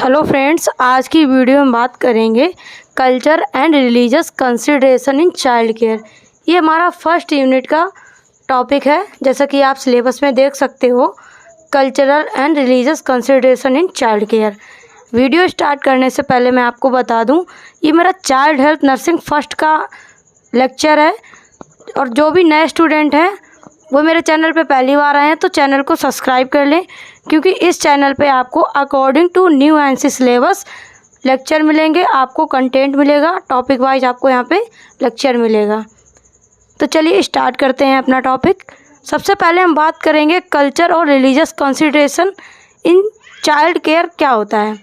Hello friends, आज की video में बात करेंगे culture and religious consideration in child care. ये हमारा फर्स्ट यूनिट का टॉपिक है। जैसा कि आप सिलेबस में देख सकते हो, cultural and religious consideration in child care. Video start करने से पहले मैं आपको बता दूं, ये मेरा चाइल्ड हेल्थ नर्सिंग फर्स्ट का लेक्चर है और जो भी नए स्टूडेंट हैं वो मेरे चैनल पे पहली बार आए हैं तो चैनल को सब्सक्राइब कर लें, क्योंकि इस चैनल पे आपको according to new NC syllabus lecture मिलेंगे, आपको कंटेंट मिलेगा, टॉपिक वाइज आपको यहाँ पे लेक्चर मिलेगा। तो चलिए स्टार्ट करते हैं अपना टॉपिक। सबसे पहले हम बात करेंगे कल्चर और religious consideration in child care क्या होता है।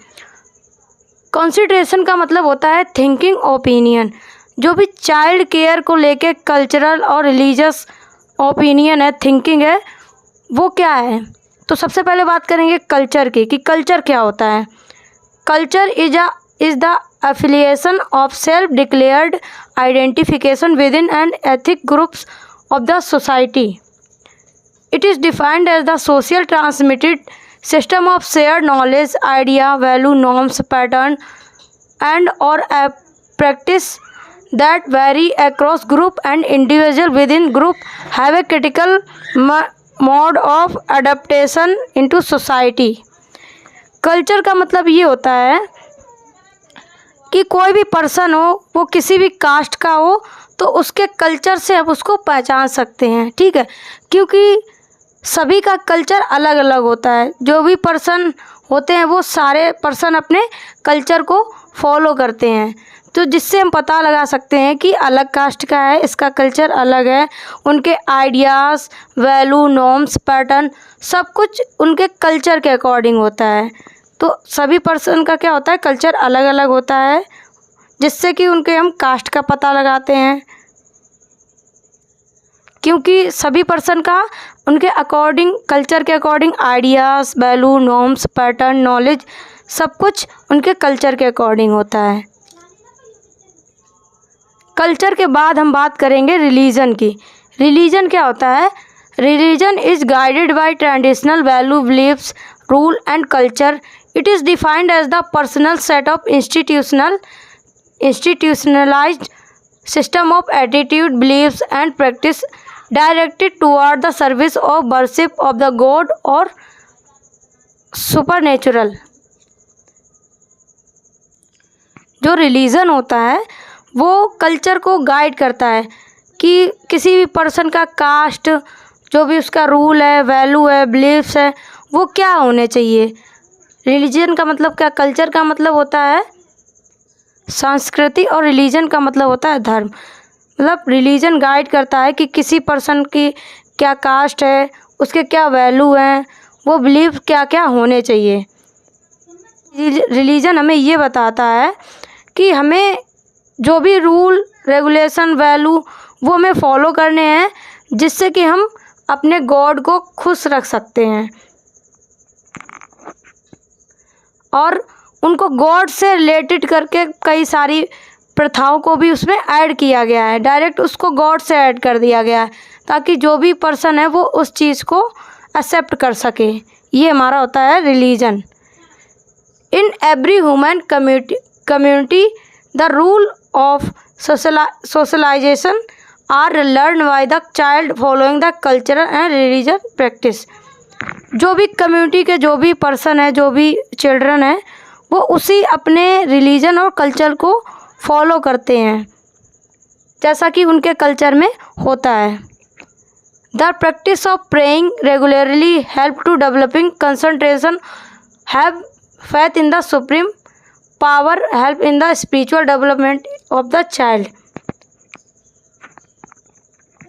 कंसिडरेशन का मतलब होता है थिंकिंग ओपिनियन। जो भी चाइल्ड केयर को लेके कल्चरल और रिलीजियस ओपिनियन है, थिंकिंग है, वो क्या है। तो सबसे पहले बात करेंगे कल्चर की कि कल्चर क्या होता है। Culture is the affiliation of self declared identification with in and ethic groups of the society. It is defined as the social transmitted system of shared knowledge, idea, value, norms, pattern and और practice that vary across group and individual within group have a critical mode of adaptation into society। Culture का मतलब ये होता है कि कोई भी person हो, वो किसी भी कास्ट का हो, तो उसके कल्चर से आप उसको पहचान सकते हैं। ठीक है, क्योंकि सभी का कल्चर अलग अलग होता है। जो भी पर्सन होते हैं वो सारे पर्सन अपने कल्चर को फॉलो करते हैं, तो जिससे हम पता लगा सकते हैं कि अलग कास्ट का है, इसका कल्चर अलग है। उनके आइडियाज़, वैल्यू, नॉर्म्स, पैटर्न सब कुछ उनके कल्चर के अकॉर्डिंग होता है। तो सभी पर्सन का क्या होता है, कल्चर अलग अलग होता है, जिससे कि उनके हम कास्ट का पता लगाते हैं, क्योंकि सभी पर्सन का उनके अकॉर्डिंग, कल्चर के according ideas, value, norms, pattern, knowledge सब कुछ उनके कल्चर के अकॉर्डिंग होता है। कल्चर के बाद हम बात करेंगे रिलीजन की। रिलीजन क्या होता है। Religion is guided by traditional value, beliefs, rule and culture. It is defined as the personal set of institutionalized system of attitude, beliefs and practice directed toward the service of worship of the god और supernatural. जो religion होता है वो culture को guide करता है कि किसी भी पर्सन का कास्ट, जो भी उसका रूल है, वैल्यू है, बिलीफ्स है, वो क्या होने चाहिए। रिलीजन का मतलब क्या, कल्चर का मतलब होता है संस्कृति और रिलीजन का मतलब होता है धर्म। मतलब रिलीजन गाइड करता है कि किसी पर्सन की क्या कास्ट है, उसके क्या वैल्यू हैं, वो बिलीफ क्या क्या होने चाहिए। रिलीजन हमें ये बताता है कि हमें जो भी रूल, रेगुलेशन, वैल्यू वो हमें फॉलो करने हैं, जिससे कि हम अपने गॉड को खुश रख सकते हैं। और उनको गॉड से रिलेटेड करके कई सारी प्रथाओं को भी उसमें ऐड किया गया है, डायरेक्ट उसको गॉड से ऐड कर दिया गया है, ताकि जो भी पर्सन है वो उस चीज़ को एक्सेप्ट कर सके। ये हमारा होता है religion. In every human community the rule of socialization are learned by the child following the cultural and religious practice। जो भी कम्युनिटी के जो भी पर्सन है, जो भी चिल्ड्रन है, वो उसी अपने रिलीजन और कल्चर को फॉलो करते हैं जैसा कि उनके कल्चर में होता है। The practice of praying regularly help to developing concentration, have faith in the supreme power, help in the spiritual development of the child.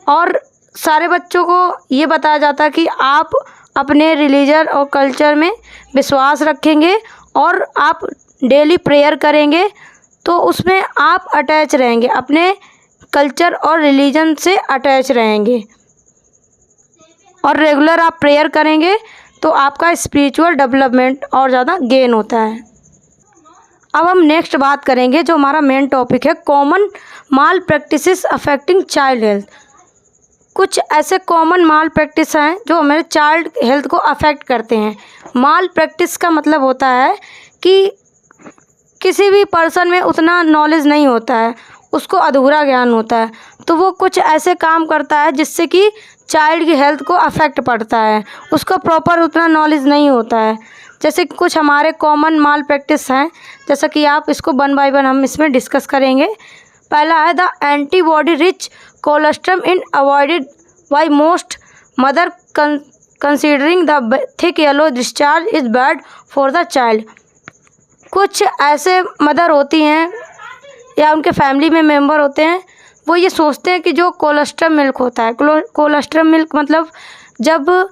और सारे बच्चों को ये बताया जाता है कि आप अपने रिलीजन और कल्चर में विश्वास रखेंगे और आप डेली प्रेयर करेंगे, तो उसमें आप अटैच रहेंगे, अपने कल्चर और रिलीजन से अटैच रहेंगे। और रेगुलर आप प्रेयर करेंगे तो आपका स्पिरिचुअल डेवलपमेंट और ज़्यादा गेन होता है। अब हम नेक्स्ट बात करेंगे, जो हमारा मेन टॉपिक है कॉमन माल प्रैक्टिसेस अफेक्टिंग चाइल्ड हेल्थ। कुछ ऐसे कॉमन माल प्रैक्टिस हैं जो हमारे चाइल्ड हेल्थ को अफेक्ट करते हैं। माल प्रैक्टिस का मतलब होता है कि किसी भी पर्सन में उतना नॉलेज नहीं होता है, उसको अधूरा ज्ञान होता है, तो वो कुछ ऐसे काम करता है जिससे कि चाइल्ड की हेल्थ को अफेक्ट पड़ता है, उसको प्रॉपर उतना नॉलेज नहीं होता है। जैसे कुछ हमारे कॉमन माल प्रैक्टिस हैं, जैसा कि आप इसको वन बाय वन हम इसमें डिस्कस करेंगे। पहला है the antibody rich colostrum in avoided by most mother considering the thick yellow discharge is bad for the child. कुछ ऐसे मदर होती हैं या उनके फैमिली में मेंबर होते हैं, वो ये सोचते हैं कि जो कोलेस्ट्रम मिल्क होता है, कोलेस्ट्रम मिल्क मतलब जब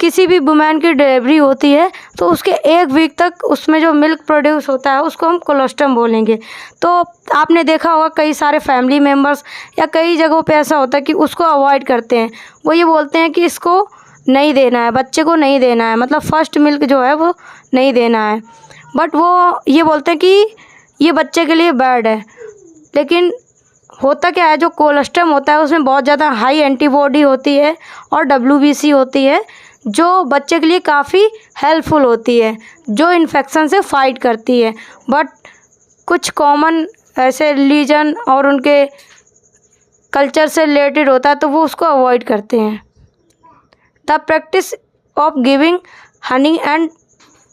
किसी भी वुमेन की डिलीवरी होती है तो उसके 1 वीक तक उसमें जो मिल्क प्रोड्यूस होता है उसको हम कोलेस्ट्रम बोलेंगे। तो आपने देखा होगा कई सारे फैमिली मेम्बर्स या कई जगहों पे ऐसा होता है कि उसको अवॉइड करते हैं, वो ये बोलते हैं कि इसको नहीं देना है, बच्चे को नहीं देना है, मतलब फर्स्ट मिल्क जो है वो नहीं देना है। बट वो ये बोलते हैं कि ये बच्चे के लिए बैड है। लेकिन होता क्या है, जो कोलेस्ट्रम होता है उसमें बहुत ज़्यादा हाई एंटीबॉडी होती है और WBC होती है, जो बच्चे के लिए काफ़ी हेल्पफुल होती है, जो इन्फेक्शन से फाइट करती है। बट कुछ कॉमन ऐसे रिलीजन और उनके कल्चर से रिलेटेड होता है तो वो उसको अवॉइड करते हैं। The practice of giving honey and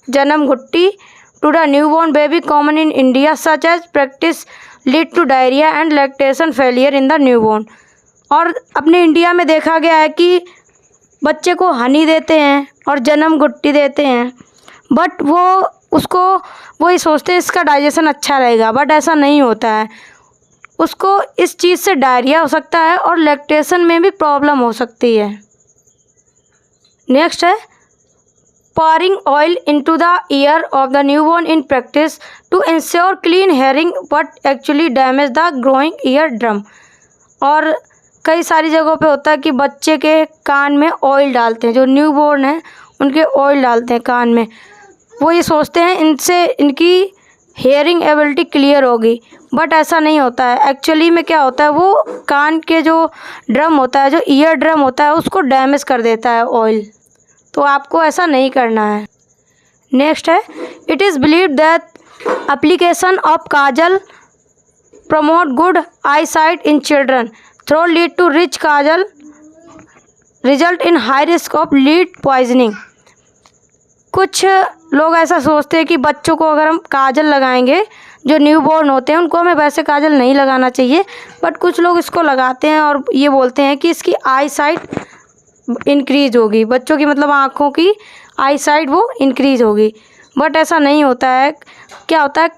janam ghutti to the newborn baby common in India such as practice lead to diarrhoea and lactation failure in the newborn. और अपने इंडिया में देखा गया है कि बच्चे को हनी देते हैं और जन्म गुट्टी देते हैं, बट वो ये सोचते हैं इसका डाइजेशन अच्छा रहेगा, बट ऐसा नहीं होता है। उसको इस चीज़ से डायरिया हो सकता है और लैक्टेशन में भी प्रॉब्लम हो सकती है। नेक्स्ट है pouring oil into the ear of the newborn in practice to ensure clean hearing but actually damage the growing eardrum। और कई सारी जगहों पे होता है कि बच्चे के कान में ऑयल डालते हैं, जो न्यूबॉर्न है उनके ऑयल डालते हैं कान में, वो ये सोचते हैं इनसे इनकी हेयरिंग एबिलिटी क्लियर होगी, बट ऐसा नहीं होता है। एक्चुअली में क्या होता है, वो कान के जो ड्रम होता है, जो ईयर ड्रम होता है, उसको डैमेज कर देता है ऑयल, तो आपको ऐसा नहीं करना है। नेक्स्ट है it is believed that application of kajal promote good eye sight in children through lead to rich kajal result in high risk of lead poisoning. कुछ लोग ऐसा सोचते हैं कि बच्चों को अगर हम काजल लगाएंगे, जो न्यूबॉर्न होते हैं उनको हमें वैसे काजल नहीं लगाना चाहिए, बट कुछ लोग इसको लगाते हैं और ये बोलते हैं कि इसकी आई साइट इंक्रीज होगी, बच्चों की मतलब आँखों की आई साइट वो इंक्रीज होगी, बट ऐसा नहीं होता है। क्या होता है,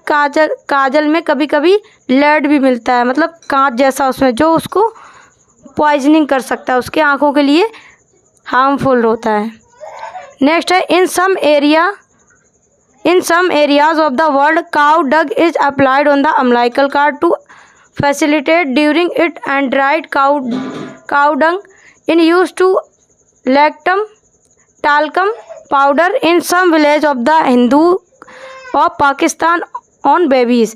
काजल में कभी कभी लेड भी मिलता है, मतलब कांच जैसा उसमें, जो उसको पॉइजनिंग कर सकता है, उसके आँखों के लिए हार्मफुल होता है। नेक्स्ट है in some areas of the world cow dug is applied on the umbilical cord to facilitate during it and dried cow dung in use to lactam talcum powder in some village of the Hindu of Pakistan on babies.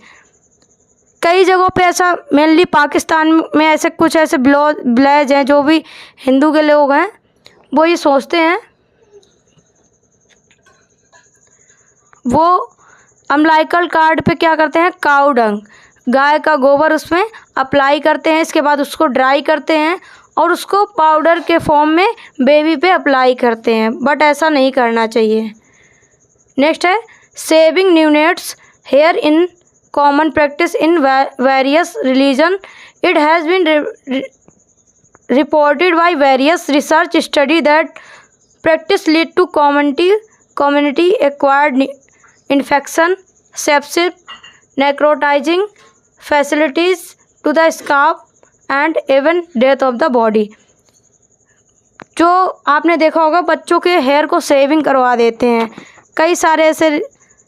कई जगहों पे ऐसा, mainly Pakistan में ऐसे कुछ ऐसे village हैं जो भी हिंदू के लोग हैं, वो ये सोचते हैं, वो अम्बिलिकल कार्ड पे क्या करते हैं, काऊ डंग, गाय का गोबर उसमें अप्लाई करते हैं, इसके बाद उसको ड्राई करते हैं और उसको पाउडर के फॉर्म में बेबी पे अप्लाई करते हैं, बट ऐसा नहीं करना चाहिए। नेक्स्ट है shaving neonates hair in common practice in various religion. It has been reported by various research study that practice lead to community acquired infection, sepsis, necrotizing facilities to the scalp and even death of the body. जो आपने देखा होगा बच्चों के hair को saving करवा देते हैं, कई सारे ऐसे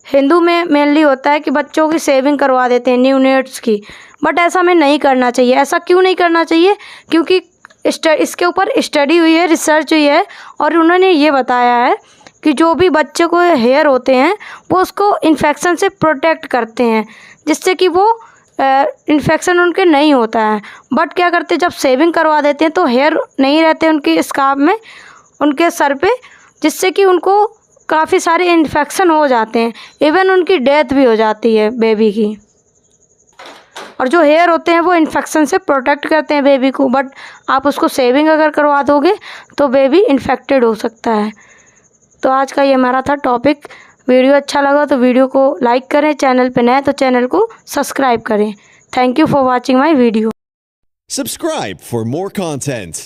हिंदू में मेनली होता है कि बच्चों की सेविंग करवा देते हैं न्यूनेट्स की, बट ऐसा हमें नहीं करना चाहिए। ऐसा क्यों नहीं करना चाहिए, क्योंकि इसके ऊपर स्टडी हुई है, रिसर्च हुई है और उन्होंने ये बताया है कि जो भी बच्चे को हेयर होते हैं वो उसको इन्फेक्शन से प्रोटेक्ट करते हैं, जिससे कि वो इन्फेक्शन उनके नहीं होता है। बट क्या करते हैं, जब सेविंग करवा देते हैं तो हेयर नहीं रहते उनके स्कार्फ में, उनके सर पे, जिससे कि उनको काफ़ी सारे इन्फेक्शन हो जाते हैं, इवन उनकी डेथ भी हो जाती है बेबी की। और जो हेयर होते हैं वो इन्फेक्शन से प्रोटेक्ट करते हैं बेबी को, बट आप उसको शेविंग अगर करवा दोगे तो बेबी इन्फेक्टेड हो सकता है। तो आज का ये हमारा था टॉपिक। वीडियो अच्छा लगा तो वीडियो को लाइक करें, चैनल पे नए तो चैनल को सब्सक्राइब करें। Thank you for watching my video. Subscribe for more content.